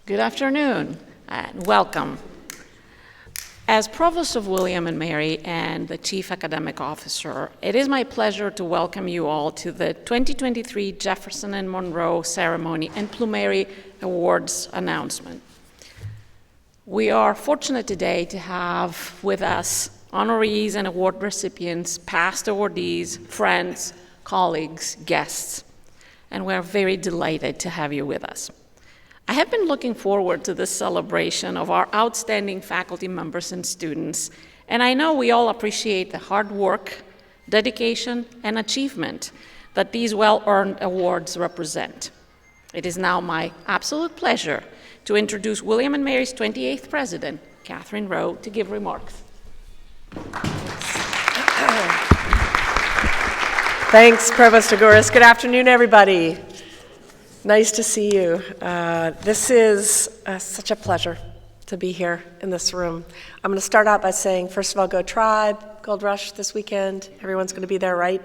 Good afternoon and welcome. As Provost of William and Mary and the Chief Academic Officer, it is my pleasure to welcome you all to the 2023 Jefferson and Monroe Ceremony and Plumeri Awards announcement. We are fortunate today to have with us honorees and award recipients, past awardees, friends, colleagues, guests, and we're very delighted to have you with us. I have been looking forward to this celebration of our outstanding faculty members and students, and I know we all appreciate the hard work, dedication, and achievement that these well-earned awards represent. It is now my absolute pleasure to introduce William and Mary's 28th president, Catherine Rowe, to give remarks. Thanks, Provost Agoris. Good afternoon, everybody. Nice to see you. This is such a pleasure to be here in this room. I'm going to start out by saying, first of all, go Tribe, Gold Rush this weekend. Everyone's going to be there, right?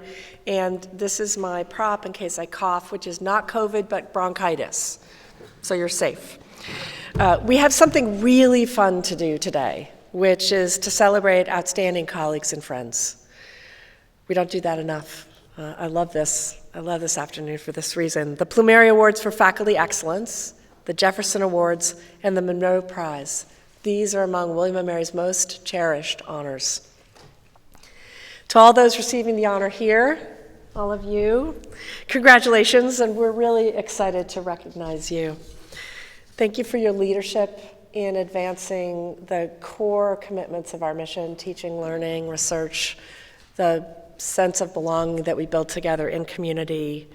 And this is my prop in case I cough, which is not COVID, but bronchitis. So you're safe. We have something really fun to do today, which is to celebrate outstanding colleagues and friends. We don't do that enough. I love this. I love this afternoon for this reason. The Plumeri Awards for Faculty Excellence, the Jefferson Awards, and the Monroe Prize. These are among William & Mary's most cherished honors. To all those receiving the honor here, all of you, congratulations, and we're really excited to recognize you. Thank you for your leadership in advancing the core commitments of our mission, teaching, learning, research, the sense of belonging that we build together in community.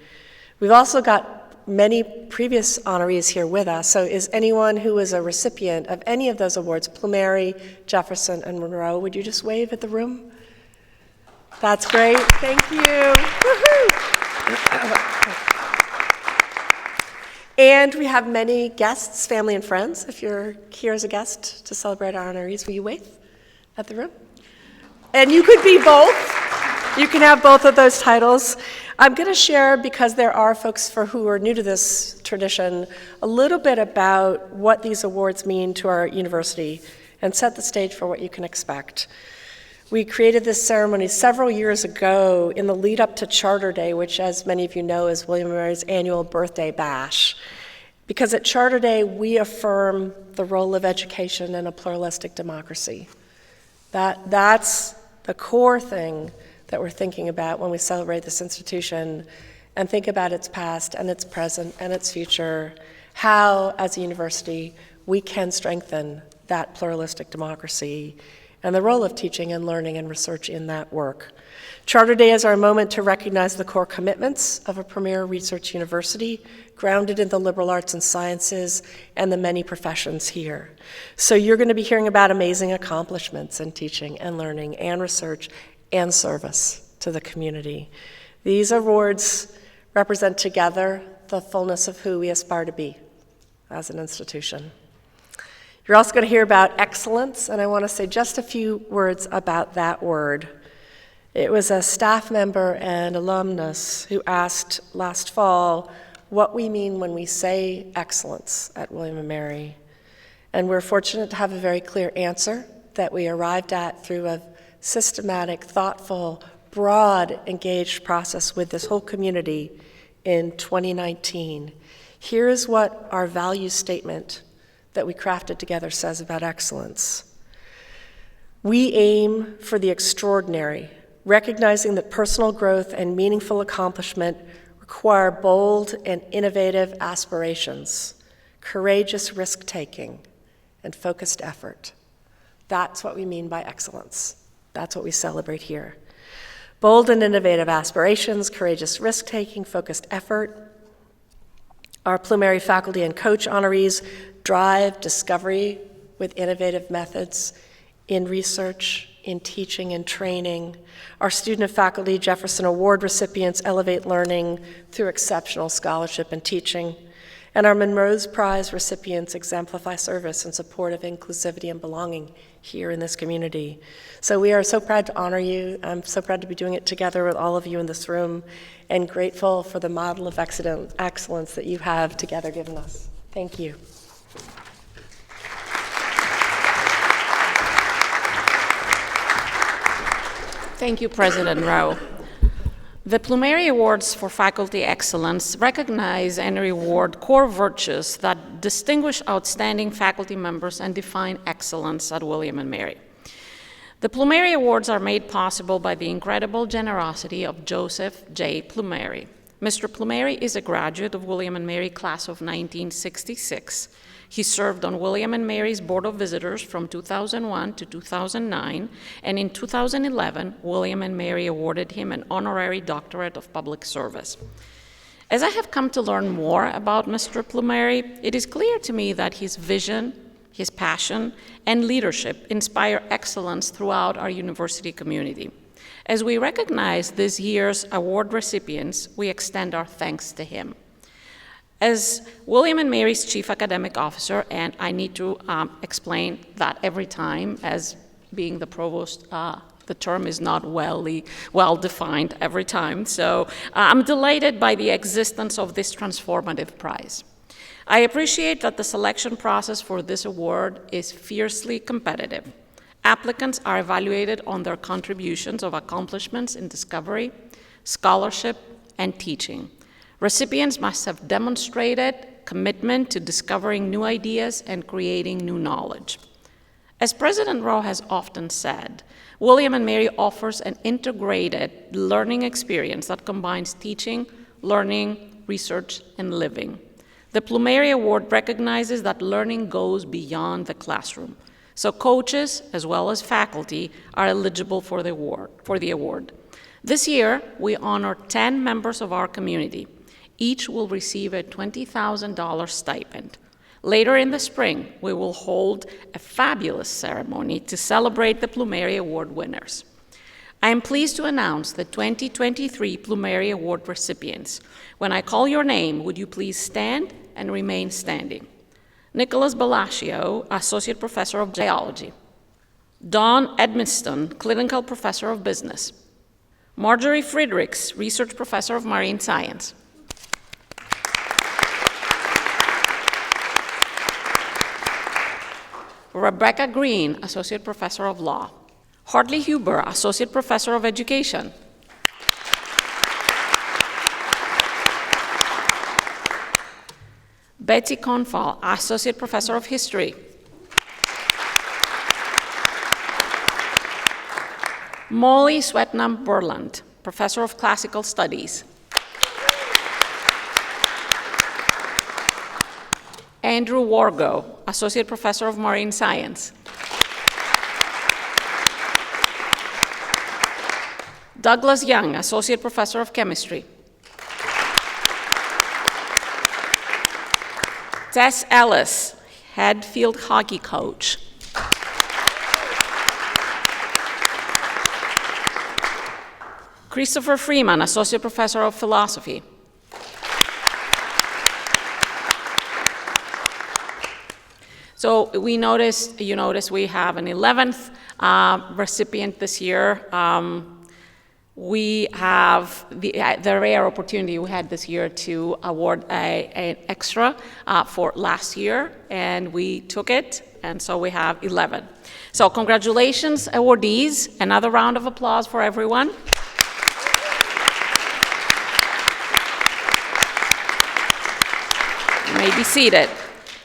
We've also got many previous honorees here with us, so is anyone who is a recipient of any of those awards, Plumeri, Jefferson, and Monroe, would you just wave at the room? That's great, thank you. And we have many guests, family and friends. If you're here as a guest to celebrate our honorees, will you wave at the room? And you could be both. You can have both of those titles. I'm going to share, because there are folks for who are new to this tradition, a little bit about what these awards mean to our university and set the stage for what you can expect. We created this ceremony several years ago in the lead up to Charter Day, which, as many of you know, is William & Mary's annual birthday bash. Because at Charter Day, we affirm the role of education in a pluralistic democracy. That's the core thing that we're thinking about when we celebrate this institution and think about its past and its present and its future, how, as a university, we can strengthen that pluralistic democracy and the role of teaching and learning and research in that work. Charter Day is our moment to recognize the core commitments of a premier research university grounded in the liberal arts and sciences and the many professions here. So you're going to be hearing about amazing accomplishments in teaching and learning and research and service to the community. These awards represent together the fullness of who we aspire to be as an institution. You're also going to hear about excellence, and I want to say just a few words about that word. It was a staff member and alumnus who asked last fall what we mean when we say excellence at William & Mary. And we're fortunate to have a very clear answer that we arrived at through a systematic, thoughtful, broad, engaged process with this whole community in 2019. Here is what our value statement that we crafted together says about excellence. We aim for the extraordinary, recognizing that personal growth and meaningful accomplishment require bold and innovative aspirations, courageous risk-taking, and focused effort. That's what we mean by excellence. That's what we celebrate here. Bold and innovative aspirations, courageous risk-taking, focused effort. Our Plumeri faculty and coach honorees drive discovery with innovative methods in research, in teaching and training. Our student and faculty Jefferson Award recipients elevate learning through exceptional scholarship and teaching. And our Monroe's Prize recipients exemplify service in support of inclusivity and belonging here in this community. So we are so proud to honor you. I'm so proud to be doing it together with all of you in this room and grateful for the model of excellence that you have together given us. Thank you. Thank you, President Rowe. The Plumeri Awards for Faculty Excellence recognize and reward core virtues that distinguish outstanding faculty members and define excellence at William & Mary. The Plumeri Awards are made possible by the incredible generosity of Joseph J. Plumeri. Mr. Plumeri is a graduate of William & Mary class of 1966. He served on William & Mary's Board of Visitors from 2001 to 2009, and in 2011, William & Mary awarded him an honorary doctorate of public service. As I have come to learn more about Mr. Plumeri, it is clear to me that his vision, his passion, and leadership inspire excellence throughout our university community. As we recognize this year's award recipients, we extend our thanks to him. As William & Mary's Chief Academic Officer, and I need to explain that every time, as being the provost, the term is not well defined every time, so I'm delighted by the existence of this transformative prize. I appreciate that the selection process for this award is fiercely competitive. Applicants are evaluated on their contributions of accomplishments in discovery, scholarship, and teaching. Recipients must have demonstrated commitment to discovering new ideas and creating new knowledge. As President Rowe has often said, William & Mary offers an integrated learning experience that combines teaching, learning, research, and living. The Plumeri Award recognizes that learning goes beyond the classroom, so coaches as well as faculty are eligible for the award. This year, we honor 10 members of our community. Each will receive a $20,000 stipend. Later in the spring, we will hold a fabulous ceremony to celebrate the Plumeri Award winners. I am pleased to announce the 2023 Plumeri Award recipients. When I call your name, would you please stand and remain standing? Nicholas Balacio, Associate Professor of Biology. Dawn Edmiston, Clinical Professor of Business. Marjorie Friedrichs, Research Professor of Marine Science. Rebecca Green, Associate Professor of Law. Hartley Huber, Associate Professor of Education. Betsy Confal, Associate Professor of History. Molly Swetnam Burland, Professor of Classical Studies. Andrew Wargo, Associate Professor of Marine Science. Douglas Young, Associate Professor of Chemistry. Tess Ellis, Head Field Hockey Coach. Christopher Freeman, Associate Professor of Philosophy. So you notice we have an 11th recipient this year. We have the rare opportunity we had this year to award an extra for last year, and we took it, and so we have 11. So congratulations, awardees. Another round of applause for everyone. You may be seated.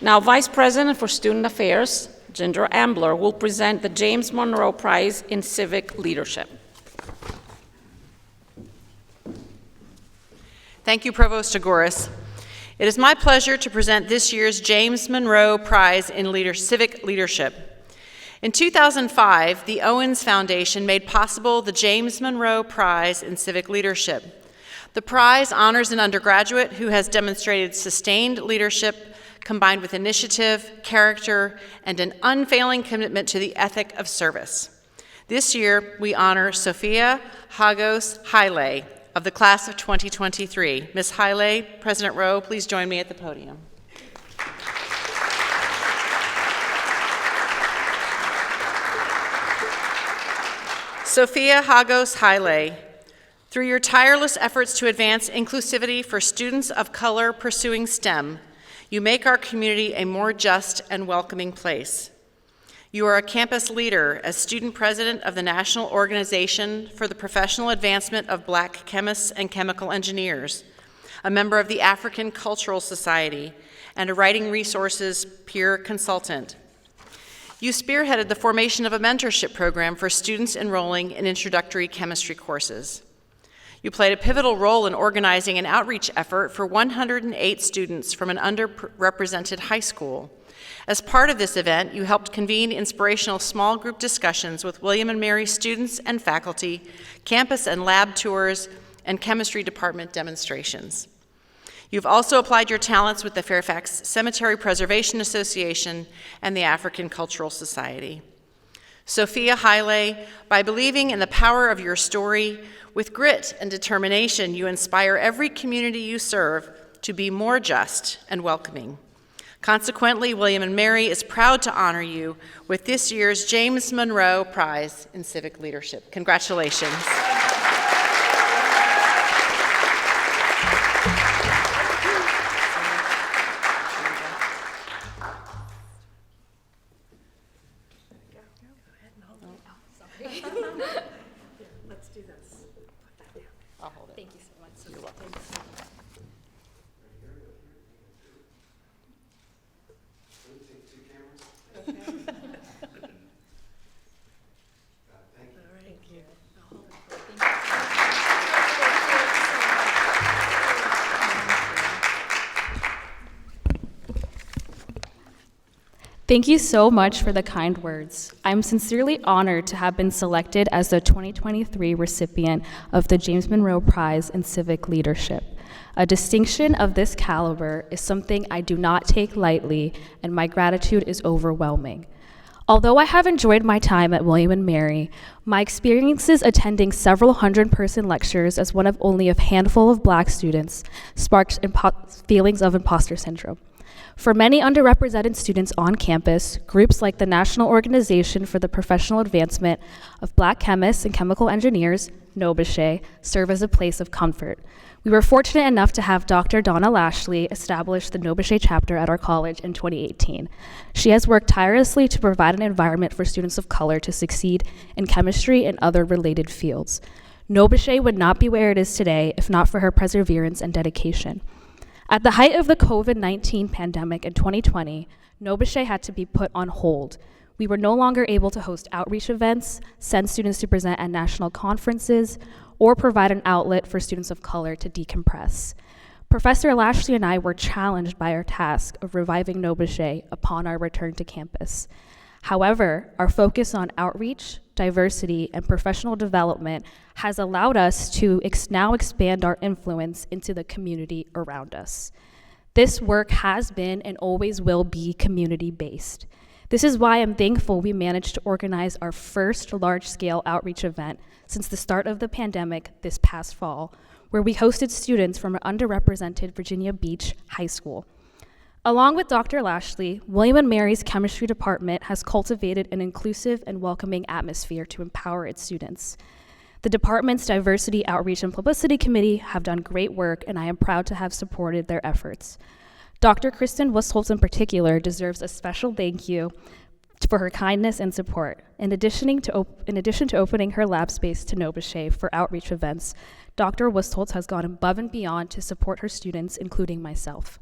Now, Vice President for Student Affairs, Ginger Ambler, will present the James Monroe Prize in Civic Leadership. Thank you, Provost Agoris. It is my pleasure to present this year's James Monroe Prize in Civic Leadership. In 2005, the Owens Foundation made possible the James Monroe Prize in Civic Leadership. The prize honors an undergraduate who has demonstrated sustained leadership combined with initiative, character, and an unfailing commitment to the ethic of service. This year, we honor Sophia Hagos Haile of the class of 2023. Ms. Haile, President Rowe, please join me at the podium. Sophia Hagos Haile, through your tireless efforts to advance inclusivity for students of color pursuing STEM, You make our community a more just and welcoming place. You are a campus leader as student president of the National Organization for the Professional Advancement of Black Chemists and Chemical Engineers, a member of the African Cultural Society, and a writing resources peer consultant. You spearheaded the formation of a mentorship program for students enrolling in introductory chemistry courses. You played a pivotal role in organizing an outreach effort for 108 students from an underrepresented high school. As part of this event, you helped convene inspirational small group discussions with William and Mary students and faculty, campus and lab tours, and chemistry department demonstrations. You've also applied your talents with the Fairfax Cemetery Preservation Association and the African Cultural Society. Sophia Haile, by believing in the power of your story, with grit and determination, you inspire every community you serve to be more just and welcoming. Consequently, William and Mary is proud to honor you with this year's James Monroe Prize in Civic Leadership. Congratulations. Let's do this. Put that down. I'll hold it. Thank you so much. You're welcome. Thank you so much for the kind words. I'm sincerely honored to have been selected as the 2023 recipient of the James Monroe Prize in Civic Leadership. A distinction of this caliber is something I do not take lightly, and my gratitude is overwhelming. Although I have enjoyed my time at William and Mary, my experiences attending several hundred-person lectures as one of only a handful of Black students sparked feelings of imposter syndrome. For many underrepresented students on campus, groups like the National Organization for the Professional Advancement of Black Chemists and Chemical Engineers, NOBCHE, serve as a place of comfort. We were fortunate enough to have Dr. Donna Lashley establish the NOBCHE chapter at our college in 2018. She has worked tirelessly to provide an environment for students of color to succeed in chemistry and other related fields. NOBCHE would not be where it is today if not for her perseverance and dedication. At the height of the COVID-19 pandemic in 2020, NOBCHE had to be put on hold. We were no longer able to host outreach events, send students to present at national conferences, or provide an outlet for students of color to decompress. Professor Lashley and I were challenged by our task of reviving NOBCHE upon our return to campus. However, our focus on outreach, diversity, and professional development has allowed us to now expand our influence into the community around us. This work has been and always will be community-based. This is why I'm thankful we managed to organize our first large-scale outreach event since the start of the pandemic this past fall, where we hosted students from an underrepresented Virginia Beach high school. Along with Dr. Lashley, William and Mary's chemistry department has cultivated an inclusive and welcoming atmosphere to empower its students. The department's Diversity Outreach and Publicity Committee have done great work, and I am proud to have supported their efforts. Dr. Kristen Wustholz in particular deserves a special thank you for her kindness and support. In addition to opening her lab space to NOBCHE for outreach events, Dr. Wustholz has gone above and beyond to support her students, including myself.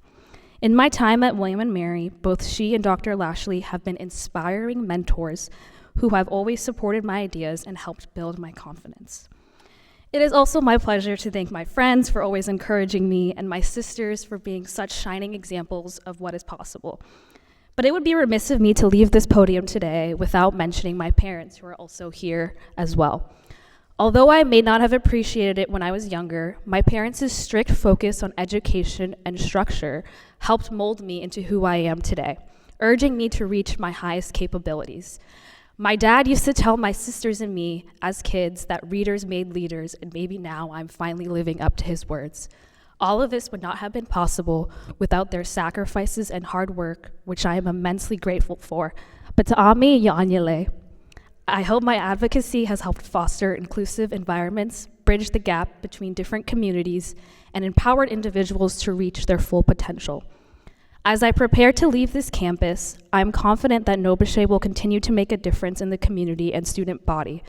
In my time at William and Mary, both she and Dr. Lashley have been inspiring mentors who have always supported my ideas and helped build my confidence. It is also my pleasure to thank my friends for always encouraging me and my sisters for being such shining examples of what is possible. But it would be remiss of me to leave this podium today without mentioning my parents, who are also here as well. Although I may not have appreciated it when I was younger, my parents' strict focus on education and structure helped mold me into who I am today, urging me to reach my highest capabilities. My dad used to tell my sisters and me as kids that readers made leaders, and maybe now I'm finally living up to his words. All of this would not have been possible without their sacrifices and hard work, which I am immensely grateful for. But Ta'ami Ya'anyele. I hope my advocacy has helped foster inclusive environments, bridge the gap between different communities, and empowered individuals to reach their full potential. As I prepare to leave this campus, I'm confident that Nobuche will continue to make a difference in the community and student body.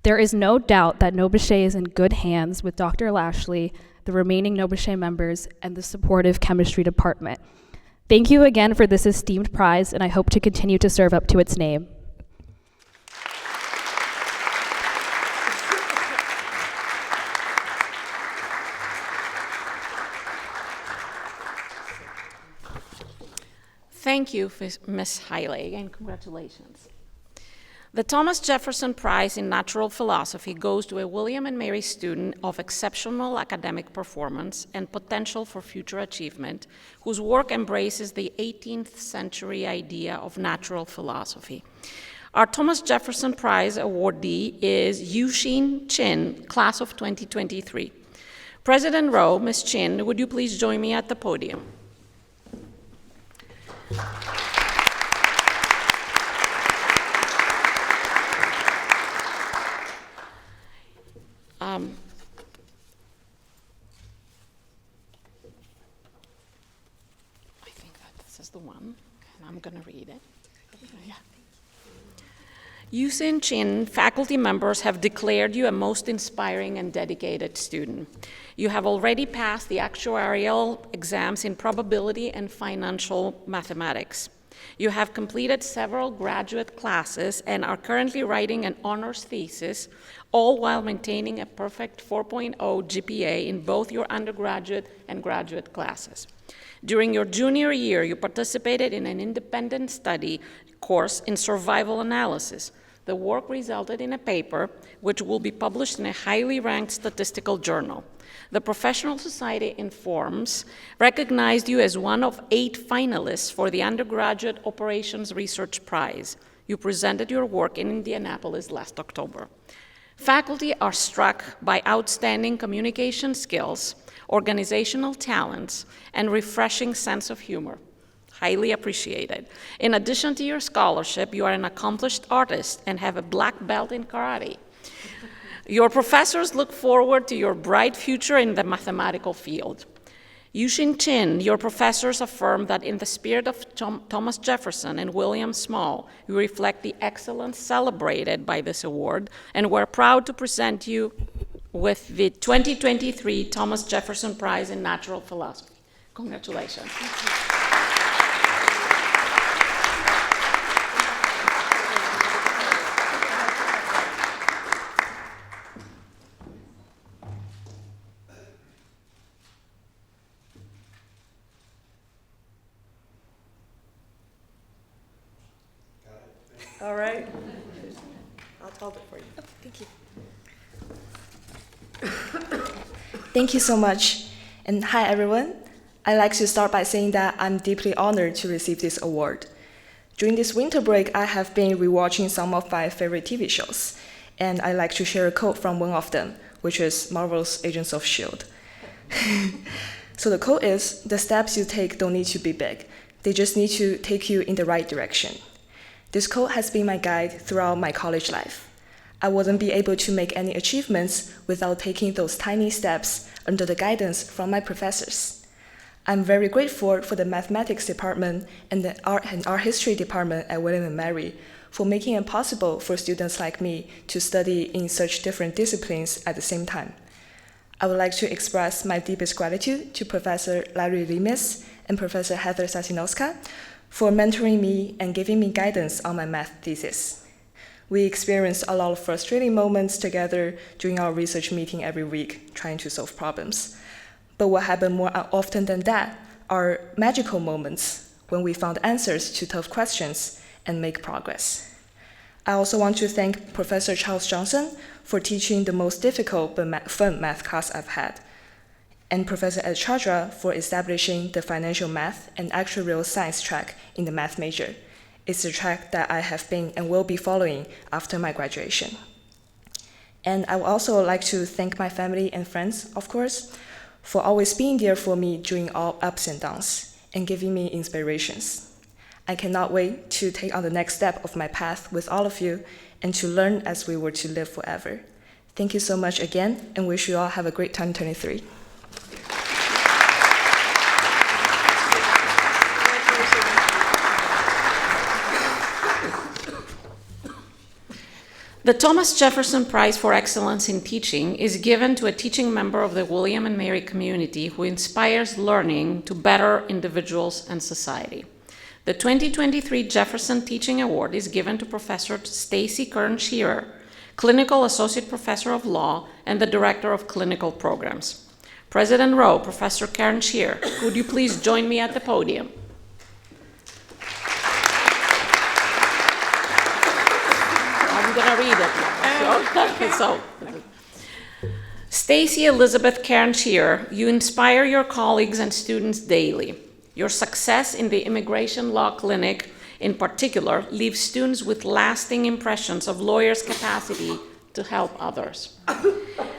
There is no doubt that Nobuche is in good hands with Dr. Lashley, the remaining Nobuche members, and the supportive chemistry department. Thank you again for this esteemed prize, and I hope to continue to serve up to its name. Thank you, Ms. Heilig, and congratulations. The Thomas Jefferson Prize in Natural Philosophy goes to a William and Mary student of exceptional academic performance and potential for future achievement, whose work embraces the 18th century idea of natural philosophy. Our Thomas Jefferson Prize awardee is Yuxin Chin, class of 2023. President Rowe, Ms. Chin, would you please join me at the podium? I think that this is the one, and I'm going to read it. Yeah. Yuxin Chin faculty members have declared you a most inspiring and dedicated student. You have already passed the actuarial exams in probability and financial mathematics. You have completed several graduate classes and are currently writing an honors thesis, all while maintaining a perfect 4.0 GPA in both your undergraduate and graduate classes. During your junior year, you participated in an independent study course in survival analysis. The work resulted in a paper which will be published in a highly ranked statistical journal. The Professional Society Informs recognized you as one of 8 finalists for the Undergraduate Operations Research Prize. You presented your work in Indianapolis last October. Faculty are struck by outstanding communication skills, organizational talents, and refreshing sense of humor. Highly appreciated. In addition to your scholarship, you are an accomplished artist and have a black belt in karate. Your professors look forward to your bright future in the mathematical field. Yuxin Chin, your professors affirm that in the spirit of Thomas Jefferson and William Small, you reflect the excellence celebrated by this award, and we're proud to present you with the 2023 Thomas Jefferson Prize in Natural Philosophy. Congratulations. All right. I'll hold it for you. Oh, thank you. Thank you so much. And hi, everyone. I'd like to start by saying that I'm deeply honored to receive this award. During this winter break, I have been rewatching some of my favorite TV shows, and I'd like to share a quote from one of them, which is Marvel's Agents of S.H.I.E.L.D. So the quote is, "The steps you take don't need to be big. They just need to take you in the right direction." This quote has been my guide throughout my college life. I wouldn't be able to make any achievements without taking those tiny steps under the guidance from my professors. I'm very grateful for the mathematics department and the art and art history department at William & Mary for making it possible for students like me to study in such different disciplines at the same time. I would like to express my deepest gratitude to Professor Larry Limes and Professor Heather Sasinowska for mentoring me and giving me guidance on my math thesis. We experienced a lot of frustrating moments together during our research meeting every week, trying to solve problems. But what happened more often than that are magical moments when we found answers to tough questions and make progress. I also want to thank Professor Charles Johnson for teaching the most difficult but fun math class I've had, and Professor Ed Chadra for establishing the financial math and actuarial science track in the math major. It's a track that I have been and will be following after my graduation. And I would also like to thank my family and friends, of course, for always being there for me during all ups and downs and giving me inspirations. I cannot wait to take on the next step of my path with all of you and to learn as we were to live forever. Thank you so much again, and wish you all have a great 2023. The Thomas Jefferson Prize for Excellence in Teaching is given to a teaching member of the William and Mary community who inspires learning to better individuals and society. The 2023 Jefferson Teaching Award is given to Professor Stacy Kern-Shearer, Clinical Associate Professor of Law and the Director of Clinical Programs. President Rowe, Professor Kern-Shearer, would you please join me at the podium? I'm going to read it. Stacy Elizabeth Kern-Shearer, you inspire your colleagues and students daily. Your success in the Immigration Law Clinic, in particular, leaves students with lasting impressions of lawyers' capacity to help others.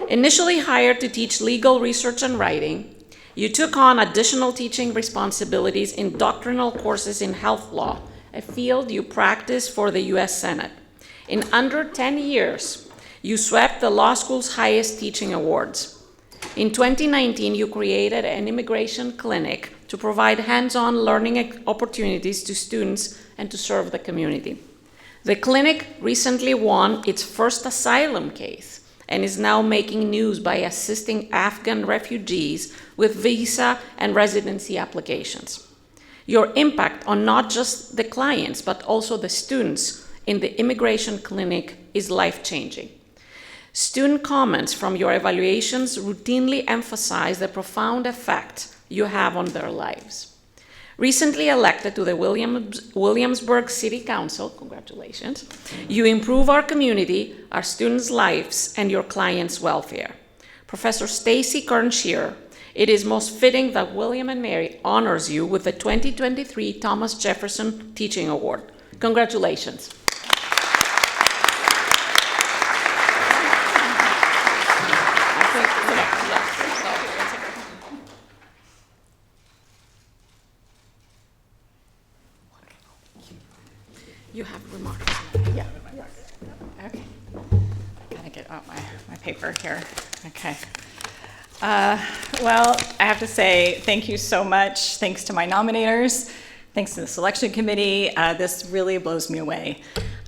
Initially hired to teach legal research and writing, you took on additional teaching responsibilities in doctrinal courses in health law, a field you practice for the U.S. Senate. In under 10 years, you swept the law school's highest teaching awards. In 2019, you created an immigration clinic to provide hands-on learning opportunities to students and to serve the community. The clinic recently won its first asylum case and is now making news by assisting Afghan refugees with visa and residency applications. Your impact on not just the clients, but also the students in the immigration clinic is life-changing. Student comments from your evaluations routinely emphasize the profound effect you have on their lives. Recently elected to the Williamsburg City Council, congratulations, you improve our community, our students' lives, and your clients' welfare. Professor Stacy Kern-Shearer, it is most fitting that William and Mary honors you with the 2023 Thomas Jefferson Teaching Award. Congratulations. You have remarks. Yeah. Okay. Gotta get out my paper here. Okay. Well, I have to say thank you so much. Thanks to my nominators. Thanks to the selection committee. This really blows me away.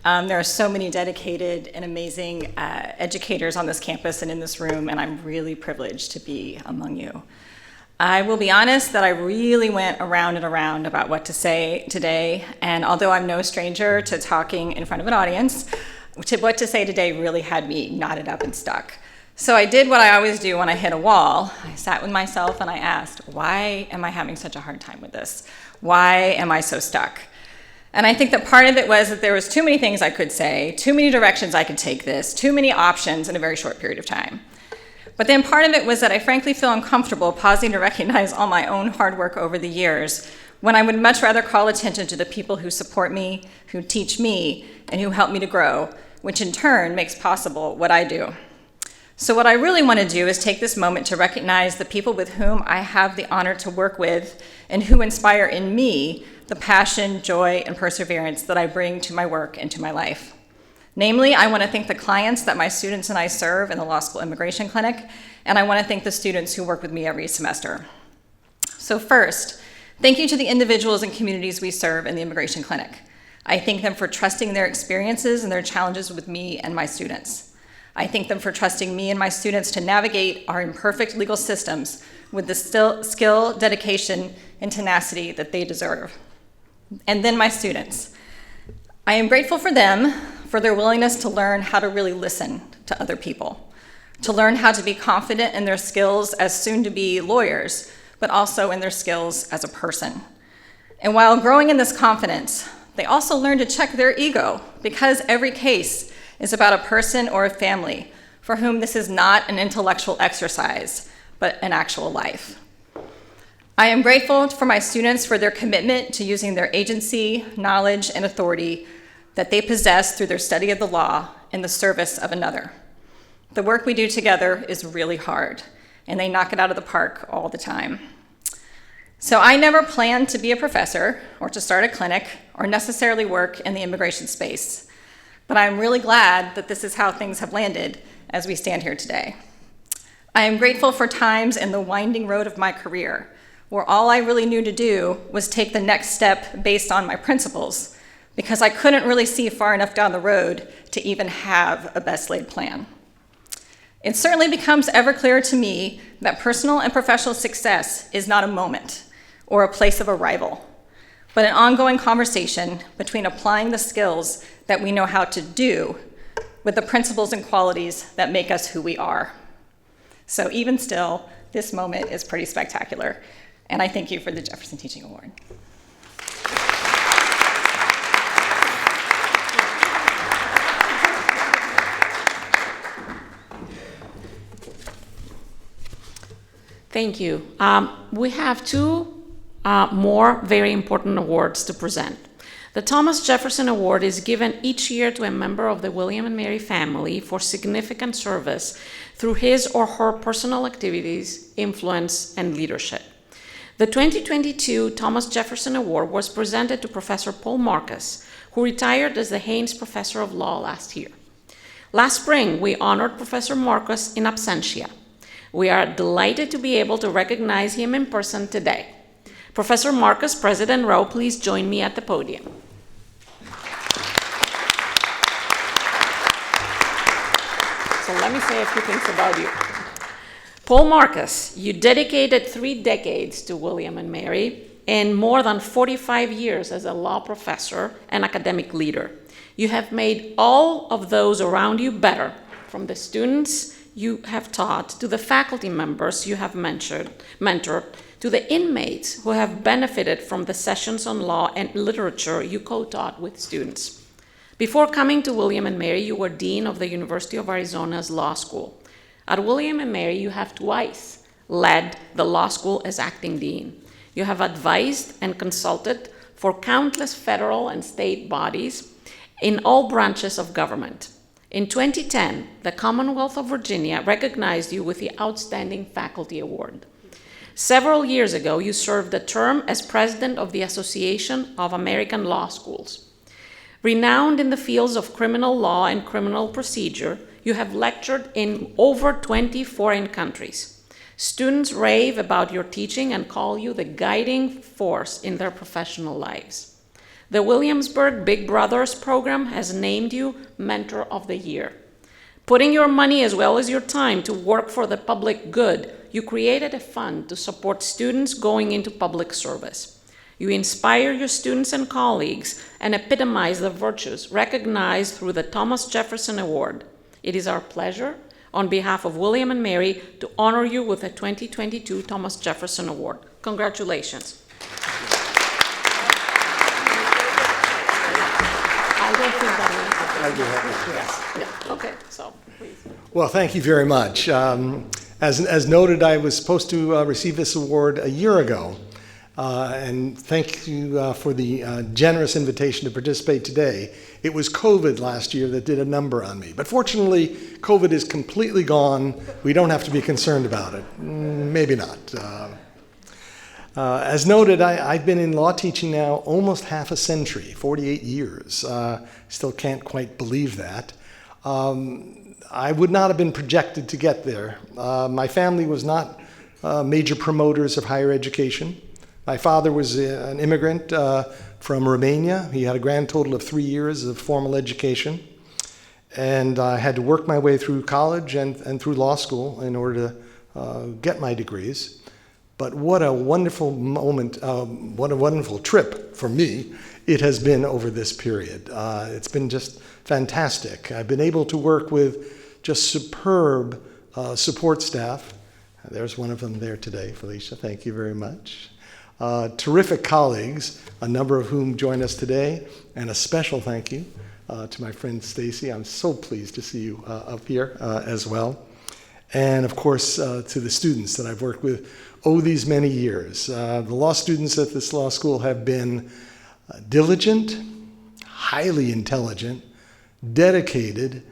There are so many dedicated and amazing educators on this campus and in this room, and I'm really privileged to be among you. I will be honest that I really went around and around about what to say today, and although I'm no stranger to talking in front of an audience, what to say today really had me knotted up and stuck. So I did what I always do when I hit a wall. I sat with myself and I asked, why am I having such a hard time with this? Why am I so stuck? And I think that part of it was that there was too many things I could say, too many directions I could take this, too many options in a very short period of time. But then part of it was that I frankly feel uncomfortable pausing to recognize all my own hard work over the years, when I would much rather call attention to the people who support me, who teach me, and who help me to grow, which in turn makes possible what I do. So what I really want to do is take this moment to recognize the people with whom I have the honor to work with and who inspire in me the passion, joy, and perseverance that I bring to my work and to my life. Namely, I want to thank the clients that my students and I serve in the Law School Immigration Clinic, and I want to thank the students who work with me every semester. So first, thank you to the individuals and communities we serve in the Immigration Clinic. I thank them for trusting their experiences and their challenges with me and my students. I thank them for trusting me and my students to navigate our imperfect legal systems with the skill, dedication, and tenacity that they deserve. And then my students. I am grateful for them, for their willingness to learn how to really listen to other people, to learn how to be confident in their skills as soon-to-be lawyers, but also in their skills as a person. And while growing in this confidence, they also learn to check their ego, because every case is about a person or a family for whom this is not an intellectual exercise, but an actual life. I am grateful for my students for their commitment to using their agency, knowledge, and authority that they possess through their study of the law in the service of another. The work we do together is really hard, and they knock it out of the park all the time. So I never planned to be a professor or to start a clinic or necessarily work in the immigration space, but I'm really glad that this is how things have landed as we stand here today. I am grateful for times in the winding road of my career where all I really knew to do was take the next step based on my principles, because I couldn't really see far enough down the road to even have a best laid plan. It certainly becomes ever clearer to me that personal and professional success is not a moment or a place of arrival, but an ongoing conversation between applying the skills that we know how to do with the principles and qualities that make us who we are. So even still, this moment is pretty spectacular, and I thank you for the Jefferson Teaching Award. Thank you. We have two more very important awards to present. The Thomas Jefferson Award is given each year to a member of the William and Mary family for significant service through his or her personal activities, influence, and leadership. The 2022 Thomas Jefferson Award was presented to Professor Paul Marcus, who retired as the Haynes Professor of Law last year. Last spring, we honored Professor Marcus in absentia. We are delighted to be able to recognize him in person today. Professor Marcus, President Rowe, please join me at the podium. So let me say a few things about you. Paul Marcus, you dedicated 3 decades to William and Mary and more than 45 years as a law professor and academic leader. You have made all of those around you better, from the students you have taught, to the faculty members you have mentored, to the inmates who have benefited from the sessions on law and literature you co-taught with students. Before coming to William and Mary, you were Dean of the University of Arizona's Law School. At William and Mary, you have twice led the law school as acting dean. You have advised and consulted for countless federal and state bodies in all branches of government. In 2010, the Commonwealth of Virginia recognized you with the Outstanding Faculty Award. Several years ago, you served a term as president of the Association of American Law Schools. Renowned in the fields of criminal law and criminal procedure, you have lectured in over 20 foreign countries. Students rave about your teaching and call you the guiding force in their professional lives. The Williamsburg Big Brothers program has named you Mentor of the Year. Putting your money as well as your time to work for the public good, you created a fund to support students going into public service. You inspire your students and colleagues and epitomize the virtues recognized through the Thomas Jefferson Award. It is our pleasure, on behalf of William and Mary, to honor you with the 2022 Thomas Jefferson Award. Congratulations. I do have it, yes. Yeah, okay, so please. Well, thank you very much. As noted, I was supposed to receive this award a year ago. And thank you for the generous invitation to participate today. It was COVID last year that did a number on me. But fortunately, COVID is completely gone. We don't have to be concerned about it. Maybe not. As noted, I've been in law teaching now almost half a century, 48 years. Still can't quite believe that. I would not have been projected to get there. My family was not major promoters of higher education. My father was an immigrant from Romania. He had a grand total of 3 years of formal education. And I had to work my way through college and through law school in order to get my degrees. But what a wonderful moment, what a wonderful trip for me it has been over this period. It's been just fantastic. I've been able to work with just superb support staff. There's one of them there today, Felicia, thank you very much. Terrific colleagues, a number of whom join us today, and a special thank you to my friend Stacy. I'm so pleased to see you up here as well. And of course, to the students that I've worked with these many years. The law students at this law school have been diligent, highly intelligent, dedicated,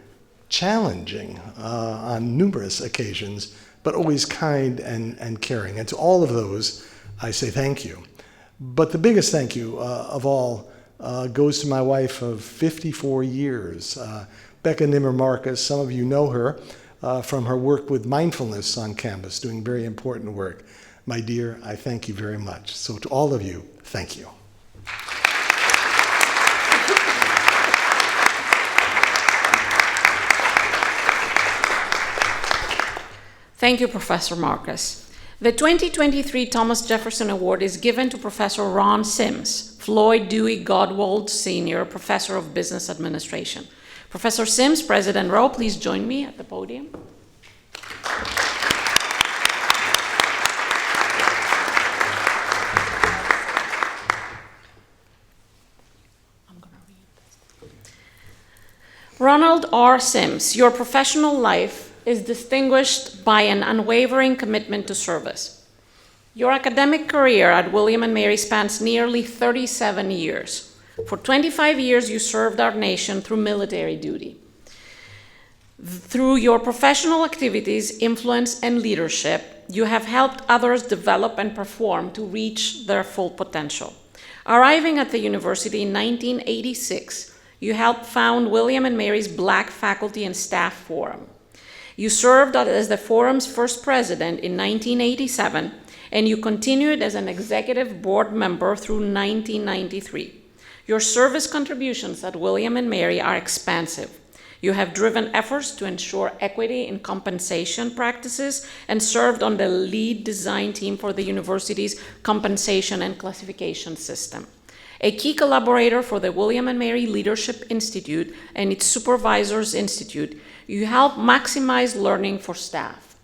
challenging on numerous occasions, but always kind and caring. And to all of those, I say thank you. But the biggest thank you of all goes to my wife of 54 years, Becca Nimmer-Marcus. Some of you know her from her work with mindfulness on campus, doing very important work. My dear, I thank you very much. So to all of you, thank you. Thank you, Professor Marcus. The 2023 Thomas Jefferson Award is given to Professor Ron Sims, Floyd Dewey Godwald Sr., Professor of Business Administration. Professor Sims, President Rowe, please join me at the podium. Ronald R. Sims, your professional life is distinguished by an unwavering commitment to service. Your academic career at William & Mary spans nearly 37 years. For 25 years, you served our nation through military duty. Through your professional activities, influence, and leadership, you have helped others develop and perform to reach their full potential. Arriving at the university in 1986, you helped found William & Mary's Black Faculty and Staff Forum. You served as the forum's first president in 1987, and you continued as an executive board member through 1993. Your service contributions at William & Mary are expansive. You have driven efforts to ensure equity in compensation practices and served on the lead design team for the university's compensation and classification system. A key collaborator for the William & Mary Leadership Institute and its Supervisors Institute, you help maximize learning for staff.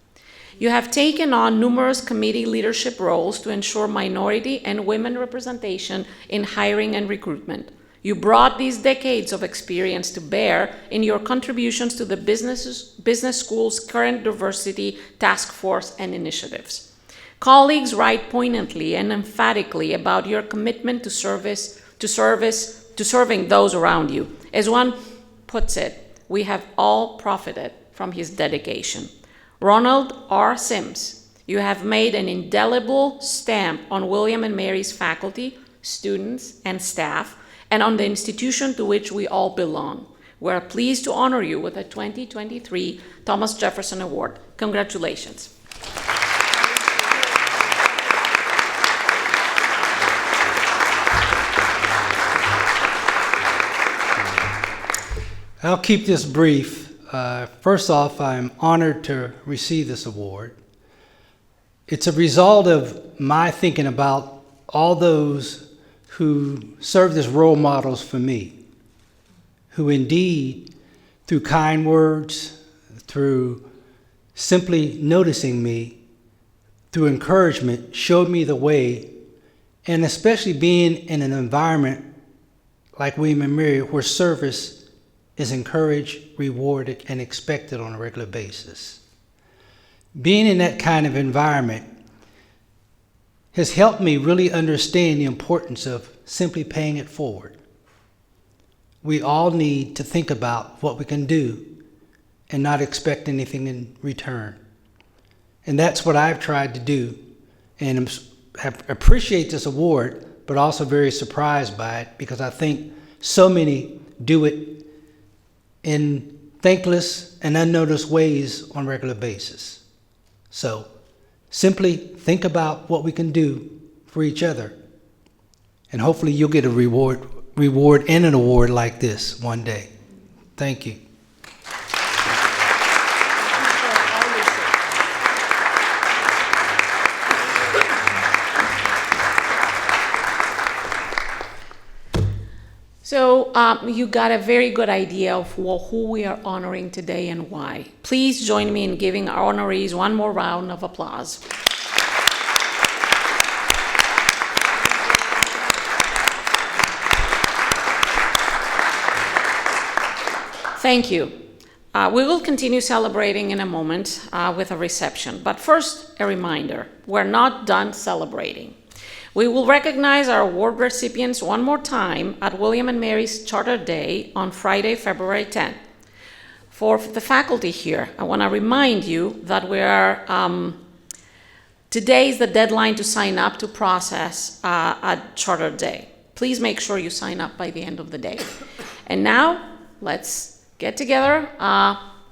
You have taken on numerous committee leadership roles to ensure minority and women representation in hiring and recruitment. You brought these decades of experience to bear in your contributions to the business school's current diversity task force and initiatives. Colleagues write poignantly and emphatically about your commitment to serving those around you. As one puts it, we have all profited from his dedication. Ronald R. Sims, you have made an indelible stamp on William & Mary's faculty, students, and staff, and on the institution to which we all belong. We are pleased to honor you with the 2023 Thomas Jefferson Award. Congratulations. I'll keep this brief. First off, I'm honored to receive this award. It's a result of my thinking about all those who served as role models for me, who indeed, through kind words, through simply noticing me, through encouragement, showed me the way, and especially being in an environment like William & Mary where service is encouraged, rewarded, and expected on a regular basis. Being in that kind of environment has helped me really understand the importance of simply paying it forward. We all need to think about what we can do and not expect anything in return. And that's what I've tried to do, and appreciate this award, but also very surprised by it because I think so many do it in thankless and unnoticed ways on a regular basis. So simply think about what we can do for each other, and hopefully you'll get a reward and an award like this one day. Thank you. So you got a very good idea of who we are honoring today and why. Please join me in giving our honorees one more round of applause. Thank you. We will continue celebrating in a moment with a reception. But first, a reminder, we're not done celebrating. We will recognize our award recipients one more time at William & Mary's Charter Day on Friday, February 10th. For the faculty here, I want to remind you that today is the deadline to sign up to process at Charter Day. Please make sure you sign up by the end of the day. And now, let's get together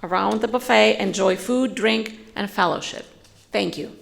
around the buffet, enjoy food, drink, and fellowship. Thank you.